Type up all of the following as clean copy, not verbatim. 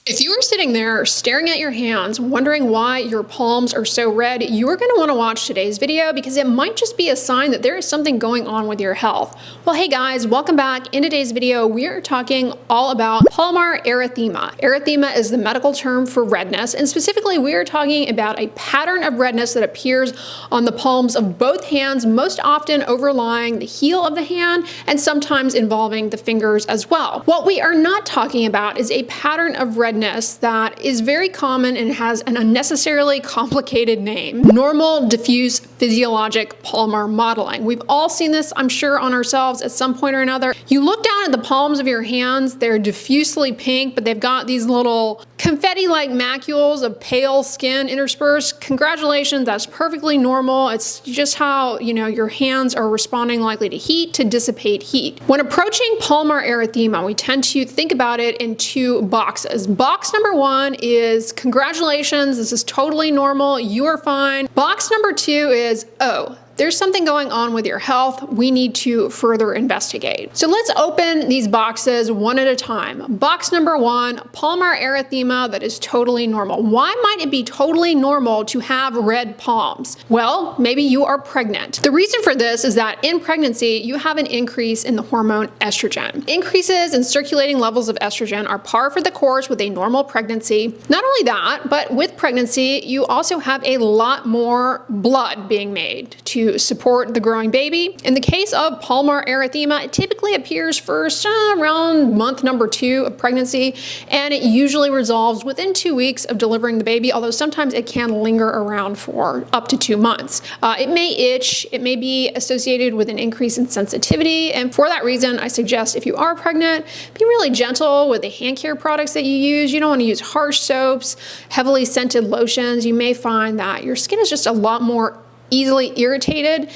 If you are sitting there staring at your hands, wondering why your palms are so red, you are going to want to watch today's video because it might just be a sign that there is something going on with your health. Well, hey guys, welcome back. In today's video, we are talking all about palmar erythema. Erythema is the medical term for redness, and specifically we are talking about a pattern of redness that appears on the palms of both hands, most often overlying the heel of the hand and sometimes involving the fingers as well. What we are not talking about is a pattern of redness that is very common and has an unnecessarily complicated name: normal diffuse physiologic palmar modeling. We've all seen this, I'm sure, on ourselves at some point or another. You look down at the palms of your hands, they're diffusely pink, but they've got these little confetti-like macules of pale skin interspersed. Congratulations, that's perfectly normal. It's just how, your hands are responding likely to heat to dissipate heat. When approaching palmar erythema, we tend to think about it in two boxes. Box number one is congratulations, this is totally normal, you are fine. Box number two is, oh, there's something going on with your health, we need to further investigate. So let's open these boxes one at a time. Box number one, palmar erythema that is totally normal. Why might it be totally normal to have red palms? Well, maybe you are pregnant. The reason for this is that in pregnancy, you have an increase in the hormone estrogen. Increases in circulating levels of estrogen are par for the course with a normal pregnancy. Not only that, but with pregnancy, you also have a lot more blood being made to support the growing baby. In the case of palmar erythema, it typically appears first around month number 2 of pregnancy, and it usually resolves within 2 weeks of delivering the baby, although sometimes it can linger around for up to 2 months. It may itch, it may be associated with an increase in sensitivity, and for that reason, I suggest if you are pregnant, be really gentle with the hand care products that you use. You don't want to use harsh soaps, heavily scented lotions. You may find that your skin is just a lot more easily irritated,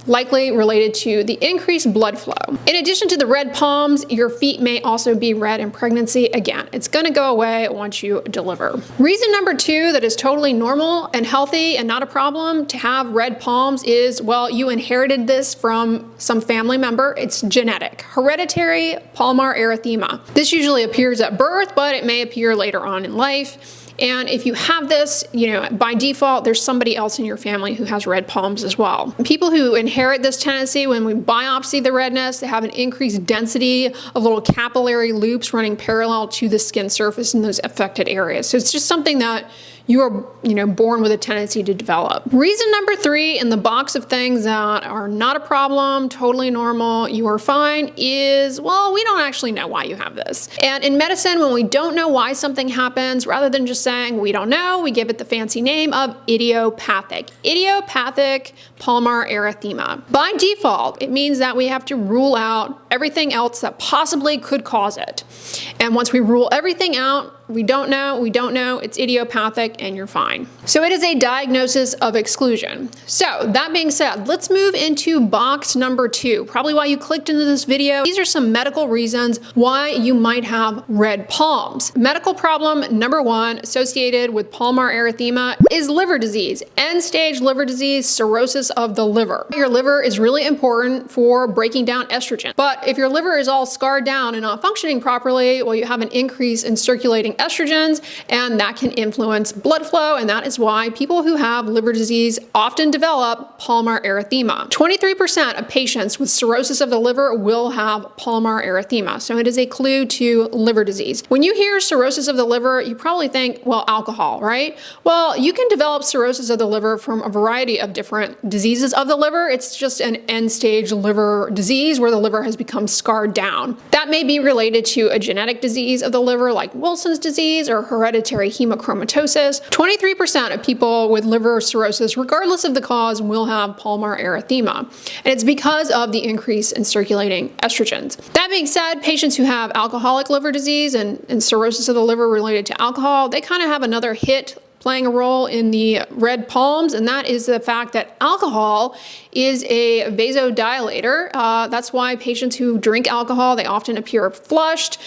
likely related to the increased blood flow. In addition to the red palms, your feet may also be red in pregnancy. Again, it's going to go away once you deliver. Reason number two that is totally normal and healthy and not a problem to have red palms is, well, you inherited this from some family member. It's genetic. Hereditary palmar erythema. This usually appears at birth, but it may appear later on in life. And if you have this, by default, there's somebody else in your family who has red palms as well. People who inherit this tendency, when we biopsy the redness, they have an increased density of little capillary loops running parallel to the skin surface in those affected areas. So it's just something that you are, born with a tendency to develop. Reason number three in the box of things that are not a problem, totally normal, you are fine, is, well, we don't actually know why you have this. And in medicine, when we don't know why something happens, rather than just saying we don't know, we give it the fancy name of idiopathic. Idiopathic palmar erythema. By default, it means that we have to rule out everything else that possibly could cause it. And once we rule everything out, we don't know, it's idiopathic, and you're fine. So it is a diagnosis of exclusion. So that being said, let's move into box number two, probably why you clicked into this video. These are some medical reasons why you might have red palms. Medical problem number one associated with palmar erythema is liver disease, end-stage liver disease, cirrhosis of the liver. Your liver is really important for breaking down estrogen, but if your liver is all scarred down and not functioning properly, well, you have an increase in circulating estrogens, and that can influence blood flow, and that is why people who have liver disease often develop palmar erythema. 23% of patients with cirrhosis of the liver will have palmar erythema, so it is a clue to liver disease. When you hear cirrhosis of the liver, you probably think, well, alcohol, right? Well, you can develop cirrhosis of the liver from a variety of different diseases of the liver. It's just an end-stage liver disease where the liver has become scarred down. That may be related to a genetic disease of the liver like Wilson's disease or hereditary hemochromatosis. 23% of people with liver cirrhosis, regardless of the cause, will have palmar erythema. And it's because of the increase in circulating estrogens. That being said, patients who have alcoholic liver disease and cirrhosis of the liver related to alcohol, they kind of have another hit playing a role in the red palms, and that is the fact that alcohol is a vasodilator. That's why patients who drink alcohol, they often appear flushed.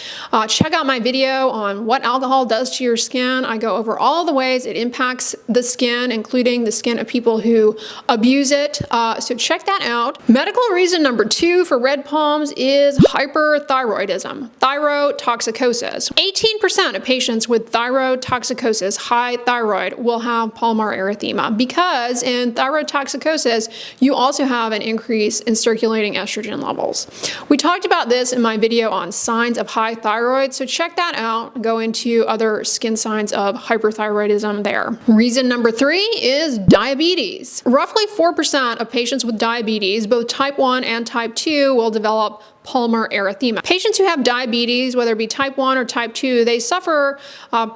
Check out my video on what alcohol does to your skin. I go over all the ways it impacts the skin, including the skin of people who abuse it. So check that out. Medical reason number 2 for red palms is hyperthyroidism, thyrotoxicosis. 18% of patients with thyrotoxicosis, high thyroid, will have palmar erythema because in thyrotoxicosis, you also have an increase in circulating estrogen levels. We talked about this in my video on signs of high thyroid, so check that out. Go into other skin signs of hyperthyroidism there. Reason number 3 is diabetes. Roughly 4% of patients with diabetes, both type 1 and type 2, will develop palmar erythema. Patients who have diabetes, whether it be type 1 or type 2, they suffer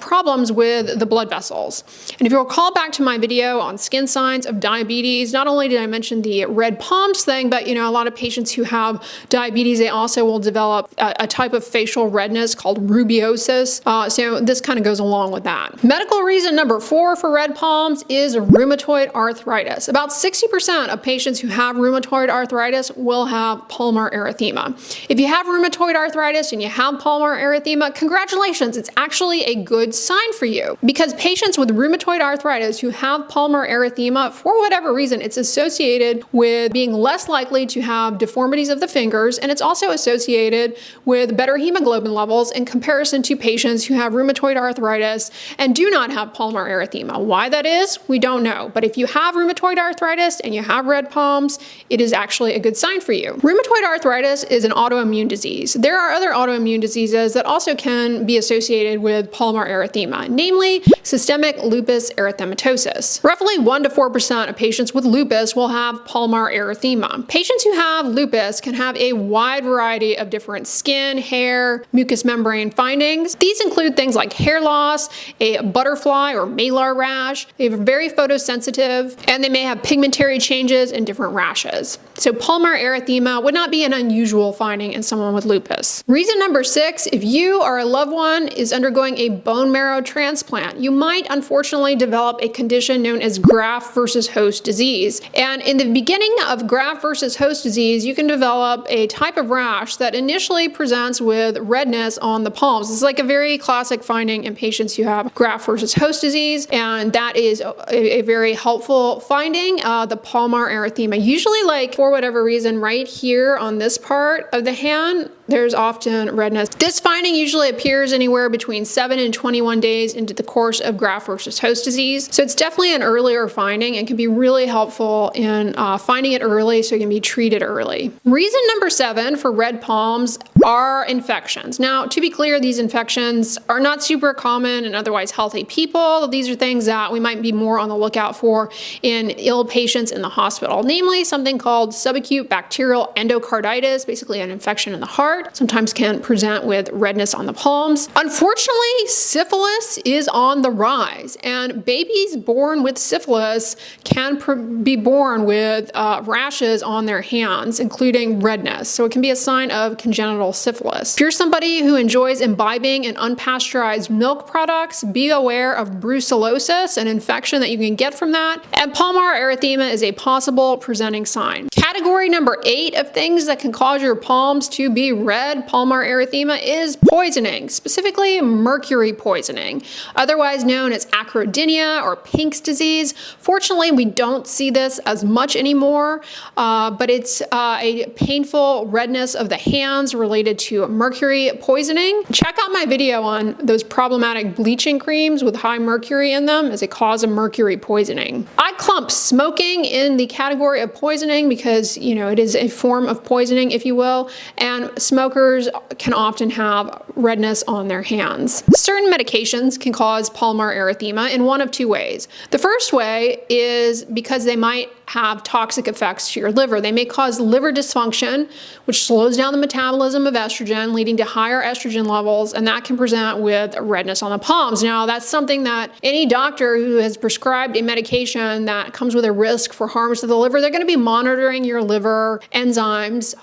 problems with the blood vessels. And if you recall back to my video on skin signs of diabetes, not only did I mention the red palms thing, but a lot of patients who have diabetes, they also will develop a type of facial redness called rubeosis. So this kind of goes along with that. Medical reason number 4 for red palms is rheumatoid arthritis. About 60% of patients who have rheumatoid arthritis will have palmar erythema. If you have rheumatoid arthritis and you have palmar erythema, congratulations, it's actually a good sign for you, because patients with rheumatoid arthritis who have palmar erythema, for whatever reason, it's associated with being less likely to have deformities of the fingers, and it's also associated with better hemoglobin levels in comparison to patients who have rheumatoid arthritis and do not have palmar erythema. Why that is, we don't know, but if you have rheumatoid arthritis and you have red palms, it is actually a good sign for you. Rheumatoid arthritis is an autoimmune disease. There are other autoimmune diseases that also can be associated with palmar erythema, namely systemic lupus erythematosus. Roughly 1 to 4% of patients with lupus will have palmar erythema. Patients who have lupus can have a wide variety of different skin, hair, mucous membrane findings. These include things like hair loss, a butterfly or malar rash. They're very photosensitive, and they may have pigmentary changes and different rashes. So palmar erythema would not be an unusual finding in someone with lupus. Reason number 6, if you or a loved one is undergoing a bone marrow transplant, you might unfortunately develop a condition known as graft versus host disease. And in the beginning of graft versus host disease, you can develop a type of rash that initially presents with redness on the palms. It's like a very classic finding in patients who have graft versus host disease, and that is a very helpful finding. The palmar erythema, usually for whatever reason, right here on this part of the hand, there's often redness. This finding usually appears anywhere between 7 and 21 days into the course of graft versus host disease. So it's definitely an earlier finding and can be really helpful in finding it early so it can be treated early. Reason number 7 for red palms are infections. Now, to be clear, these infections are not super common in otherwise healthy people. These are things that we might be more on the lookout for in ill patients in the hospital, namely something called subacute bacterial endocarditis, basically an infection in the heart. Sometimes can present with redness on the palms. Unfortunately, syphilis is on the rise, and babies born with syphilis can be born with rashes on their hands, including redness. So it can be a sign of congenital syphilis. If you're somebody who enjoys imbibing in unpasteurized milk products, be aware of brucellosis, an infection that you can get from that. And palmar erythema is a possible presenting sign. Category number 8 of things that can cause your palms to be red, palmar erythema, is poisoning, specifically mercury poisoning, otherwise known as acrodynia or Pink's disease. Fortunately, we don't see this as much anymore, but it's a painful redness of the hands related to mercury poisoning. Check out my video on those problematic bleaching creams with high mercury in them as a cause of mercury poisoning. I clump smoking in the category of poisoning because, it is a form of poisoning, if you will, and smokers can often have redness on their hands. Certain medications can cause palmar erythema in one of 2 ways. The first way is because they might have toxic effects to your liver. They may cause liver dysfunction, which slows down the metabolism of estrogen, leading to higher estrogen levels, and that can present with redness on the palms. Now, that's something that any doctor who has prescribed a medication that comes with a risk for harms to the liver, they're going to be monitoring your liver enzymes,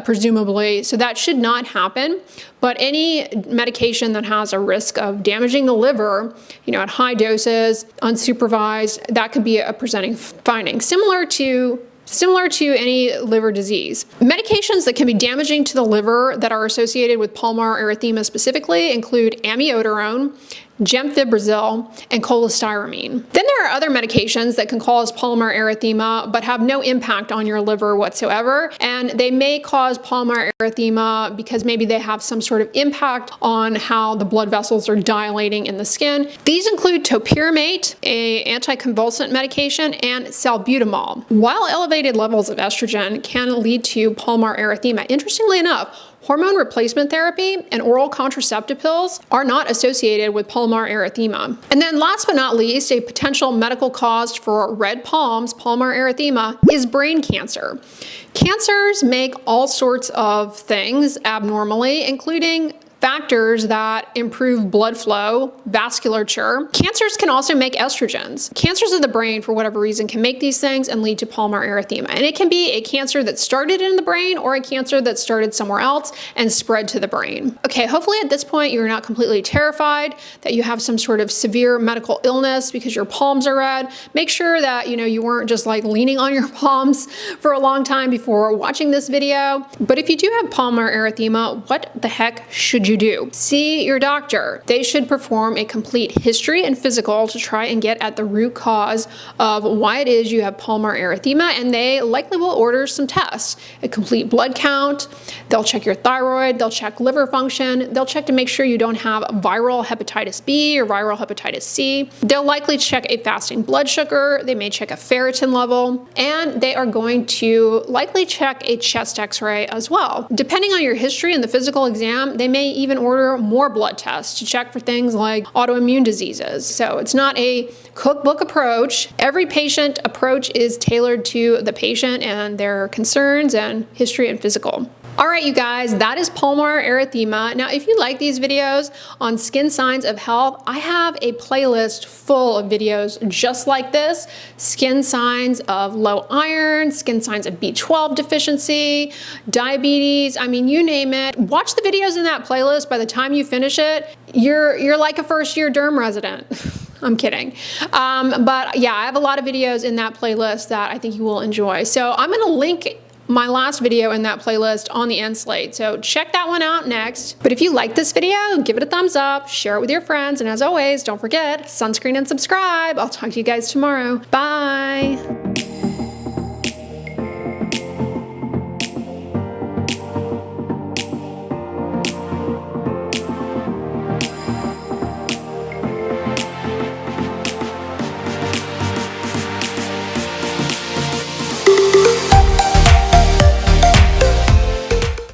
presumably, so that should not happen. But any any medication that has a risk of damaging the liver, at high doses, unsupervised, that could be a presenting finding, similar to any liver disease. Medications that can be damaging to the liver that are associated with pulmonary erythema specifically include amiodarone, gemfibrozil, and cholestyramine. Then there are other medications that can cause pulmonary erythema but have no impact on your liver whatsoever, and they may cause pulmonary erythema because maybe they have some sort of impact on how the blood vessels are dilating in the skin. These include topiramate, an anticonvulsant medication, and salbutamol. While elevated levels of estrogen can lead to pulmonary erythema, interestingly enough, hormone replacement therapy and oral contraceptive pills are not associated with pulmonary erythema. And then last but not least, a potential medical cause for red palms, pulmonary erythema, is brain cancer. Cancers make all sorts of things abnormally, including factors that improve blood flow, vasculature. Cancers can also make estrogens. Cancers of the brain, for whatever reason, can make these things and lead to pulmonary erythema. And it can be a cancer that started in the brain or a cancer that started somewhere else and spread to the brain. Okay, hopefully at this point you're not completely terrified that you have some sort of severe medical illness because your palms are red. Make sure that you weren't just like leaning on your palms for a long time before watching this video. But if you do have pulmonary erythema, what the heck should you do? See your doctor. They should perform a complete history and physical to try and get at the root cause of why it is you have pulmonary erythema, and they likely will order some tests, a complete blood count. They'll check your thyroid, they'll check liver function, they'll check to make sure you don't have viral hepatitis B or viral hepatitis C. They'll likely check a fasting blood sugar, they may check a ferritin level, and they are going to likely check a chest x-ray as well. Depending on your history and the physical exam, they may even order more blood tests to check for things like autoimmune diseases. So it's not a cookbook approach. Every patient approach is tailored to the patient and their concerns and history and physical. All right, you guys, that is pulmonary erythema. Now, if you like these videos on skin signs of health, I have a playlist full of videos just like this. Skin signs of low iron, skin signs of B12 deficiency, diabetes, I mean, you name it. Watch the videos in that playlist. By the time you finish it, you're like a first-year derm resident. I'm kidding. But yeah, I have a lot of videos in that playlist that I think you will enjoy. So I'm gonna link my last video in that playlist on the end slate. So check that one out next. But if you like this video, give it a thumbs up, share it with your friends, and as always, don't forget, sunscreen and subscribe. I'll talk to you guys tomorrow. Bye.